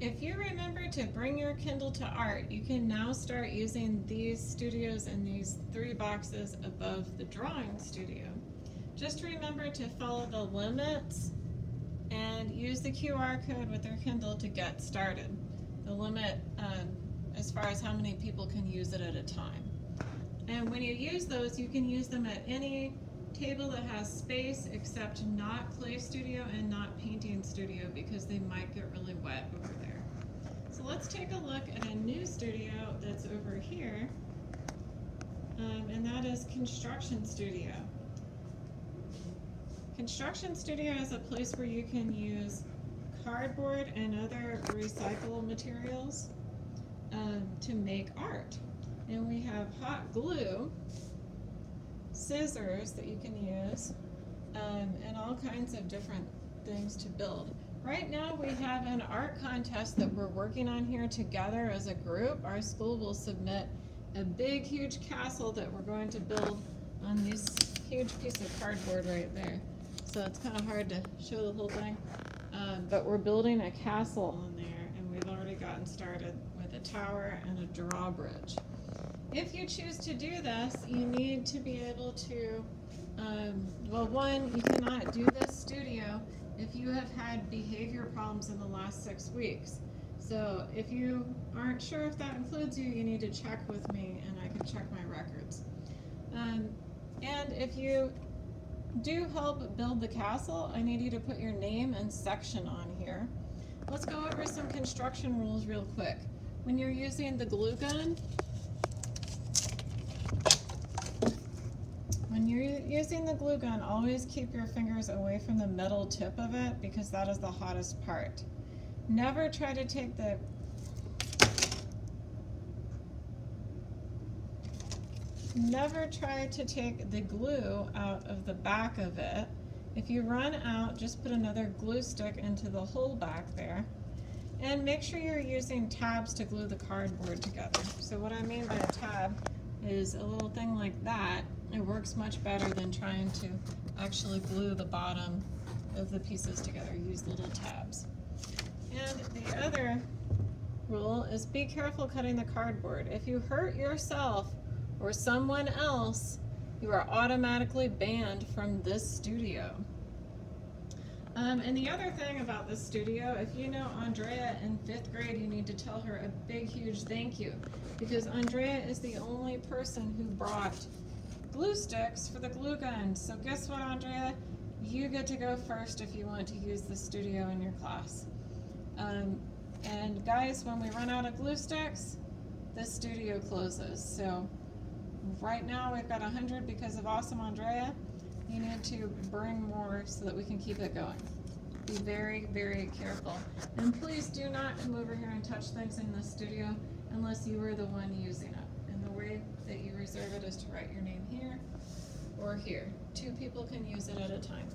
If you remember to bring your Kindle to art, you can now start using these studios and these 3 boxes above the drawing studio. Just remember to follow the limits and use the QR code with your Kindle to get started. The limit as far as how many people can use it at a time. And when you use those, you can use them at any table that has space except not Clay Studio and not Painting Studio because they might get really wet over there. So let's take a look at a new studio that's over here, and that is Construction Studio. Construction Studio is a place where you can use cardboard and other recyclable materials to make art. And we have hot glue, scissors that you can use, and all kinds of different things to build. Right now we have an art contest that we're working on here together as a group. Our school will submit a big, huge castle that we're going to build on this huge piece of cardboard right there. So it's kind of hard to show the whole thing, but we're building a castle on there, and we've already gotten started with a tower and a drawbridge. If you choose to do this, you need to be able to, well, one, you cannot do this studio if you have had behavior problems in the last 6 weeks. So if you aren't sure if that includes you, you need to check with me and I can check my records. And if you do help build the castle, I need you to put your name and section on here. Let's go over some construction rules real quick. When you're using the glue gun, always keep your fingers away from the metal tip of it because that is the hottest part. Never try to take the glue out of the back of it. If you run out, just put another glue stick into the hole back there. And make sure you're using tabs to glue the cardboard together. So what I mean by a tab is a little thing like that. It works much better than trying to actually glue the bottom of the pieces together. Use little tabs. And the other rule is be careful cutting the cardboard. If you hurt yourself or someone else, you are automatically banned from this studio. And the other thing about this studio, if you know Andrea in 5th grade, you need to tell her a big, huge thank you, because Andrea is the only person who brought glue sticks for the glue gun. So guess what, Andrea? You get to go first if you want to use the studio in your class. And guys, when we run out of glue sticks, this studio closes. So right now we've got 100 because of Awesome Andrea. You need to bring more so that we can keep it going. Be very, very careful. And please do not come over here and touch things in the studio unless you were the one using it. And the way that you reserve it is to write your name here or here. 2 people can use it at a time.